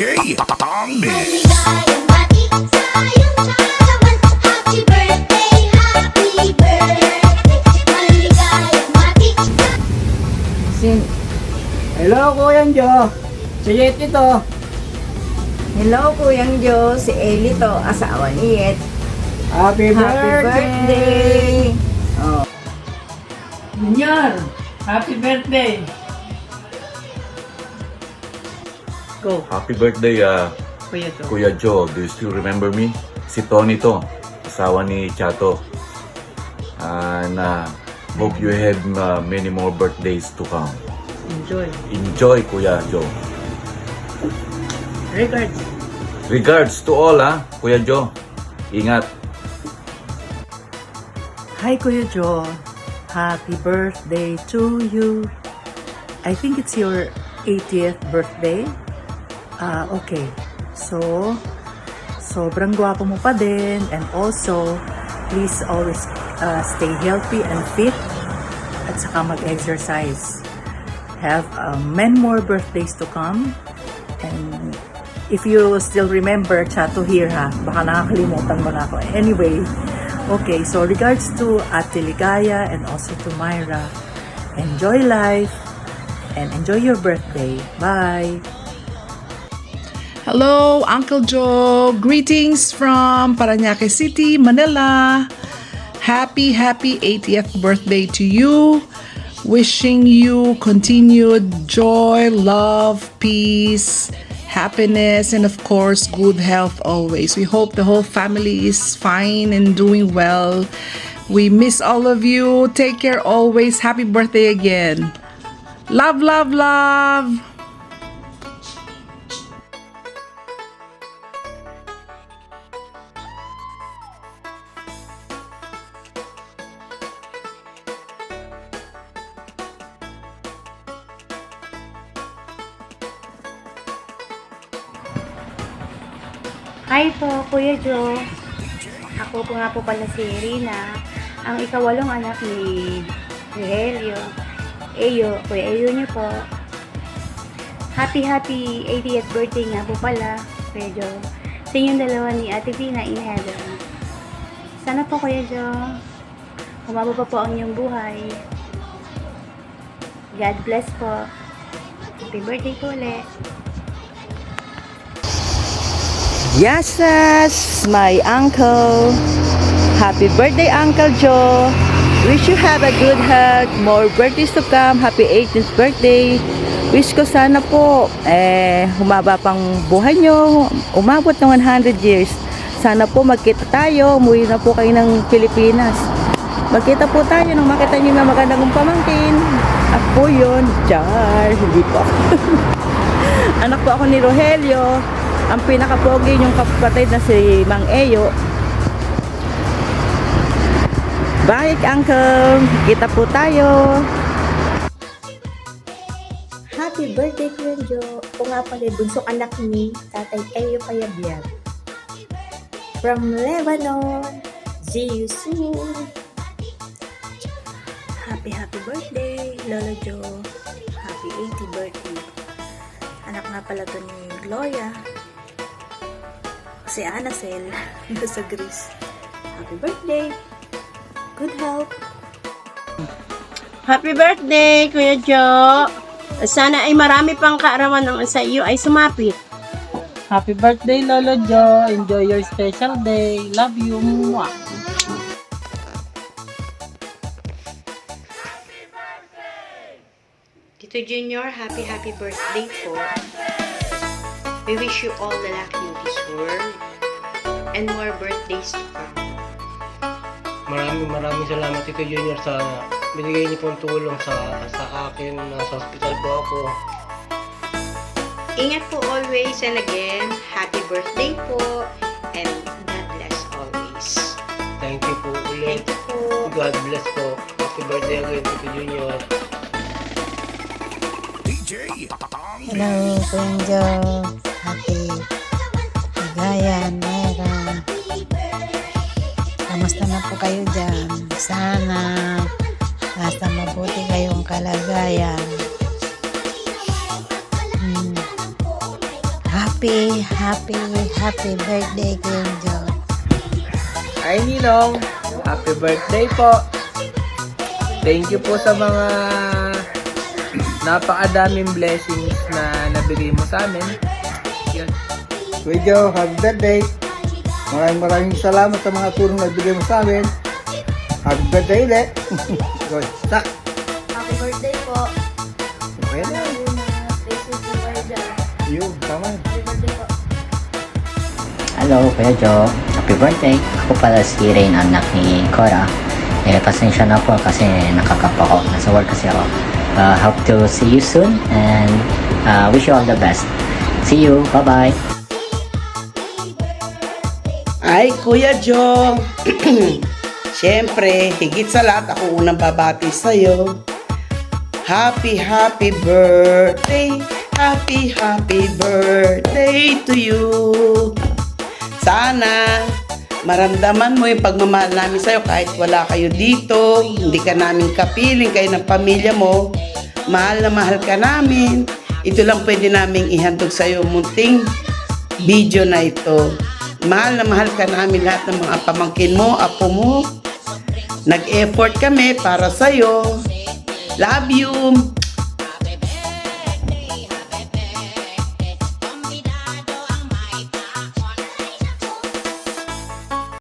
DJ Tommy. Happy birthday, happy birthday, maligayang mati. Hello, Kuyang Jo. Si Yeti to. Hello, Kuyang Jo. Si Eli to, asawa ni Yet. Happy Happy birthday! Oh. Junior, happy birthday. Go, Happy birthday, Kuya Jo. Kuya Joe. Do you still remember me? Si Tony to, asawa ni Chato. And hope you have many more birthdays to come. Enjoy. Enjoy, Kuya Joe. Regards. Regards to all, Kuya Joe. Ingat. Hi, Kuya Jo. Happy birthday to you. I think it's your 80th birthday. Okay. So, sobrang gwapo mo pa din. And also, please always stay healthy and fit. At saka mag-exercise. Have many more birthdays to come. And if you still remember, Chato here baka nakakalimutan mo na ako. Anyway, okay, so regards to Ate Ligaya and also to Myra. Enjoy life and enjoy your birthday. Bye! Hello, Uncle Joe. Greetings from Parañaque City, Manila. Happy 80th birthday to you. Wishing you continued joy, love, peace, happiness, and of course, good health always. We hope the whole family is fine and doing well. We miss all of you. Take care always. Happy birthday again. Love, love, love. Hi po, Kuya Jo. Ako po nga po pala si Rina, ang ikawalong anak ni Rogelio. Kuya Eyo niyo po. Happy 80th birthday nga po pala, Kuya Jo. Sa inyong dalawa ni Ate Pina in heaven. Sana po, Kuya Jo, humaba pa po ang inyong buhay. God bless po. Happy birthday po ulit. Yes, my uncle. Happy birthday, Uncle Joe. Wish you have a good health. More birthdays to come. Happy 18th birthday. Wish ko sana po, humaba pang buhay nyo. Umabot ng 100 years. Sana po magkita tayo. Umuwi na po kayo ng Pilipinas. Magkita po tayo nang makita nyo na magandang pamangkin. Ako yun. Char. Hindi po. Anak po ako ni Rogelio. Ang pinakapogi yung kapatid na si Mang Eyo. Bye, Uncle. Kita po tayo. Happy birthday, Kuya Jo. Ako nga pala bunsong anak ni Tatay Eyo Payabyag. From Lebanon. See you soon. Happy birthday, Lola Jo. Happy 80th birthday. Anak nga pala to ni Gloria. Si Anacel. Nasa Greece. Happy birthday. Good health. Happy birthday, Kuya Jo. Sana ay marami pang kaarawan ng sa iyo ay sumapit. Happy birthday, Lolo Jo. Enjoy your special day. Love you. Mwah. Tito Junior, happy birthday po. We wish you all the luck in this world and more birthdays to come. Maraming salamat, Tito Junior, sa binigay niyo pong tulong sa akin. Nasa hospital po ako. Ingat po always, and again, happy birthday po and God bless always. Thank you po ulit. Thank you po. God bless po. Happy birthday again, Tito Junior. DJ Tommy. Hello, Kuya Jo. Happy Ligayan, Myra. Kamusta na po kayo dyan? Sana nasa mabuti kayong kalagayan. Happy happy birthday, Kuya Joe. Hi Ninong, happy birthday po. Thank you po sa mga napakadaming blessings na nabigay mo sa amin. Yun. Kuya Joe, happy birthday. Maraming salamat sa mga tulong na bigay mo sa amin. Happy birthday ulit. Good. Sak. Happy birthday po. Okay na. Yun, tama. Happy birthday po. Hello, Kuya Joe. Happy birthday. Ako pala si Rain, anak ni Cora. Pasensya na po kasi nakakapa ko. Nasa work kasi ako. Hope to see you soon and wish you all the best. See you. Bye-bye. Ay, Kuya Joe. Siyempre, higit sa lahat, ako unang babati sa'yo. Happy birthday. Happy birthday to you. Sana maramdaman mo yung pagmamahal namin sa'yo kahit wala kayo dito, hindi ka namin kapiling, kayo ng pamilya mo. Mahal na mahal ka namin. Ito lang pwede naming ihandog sa'yo munting video na ito. Mahal na mahal ka namin lahat ng mga pamangkin mo, apo mo. Nag-effort kami para sa'yo. Love you.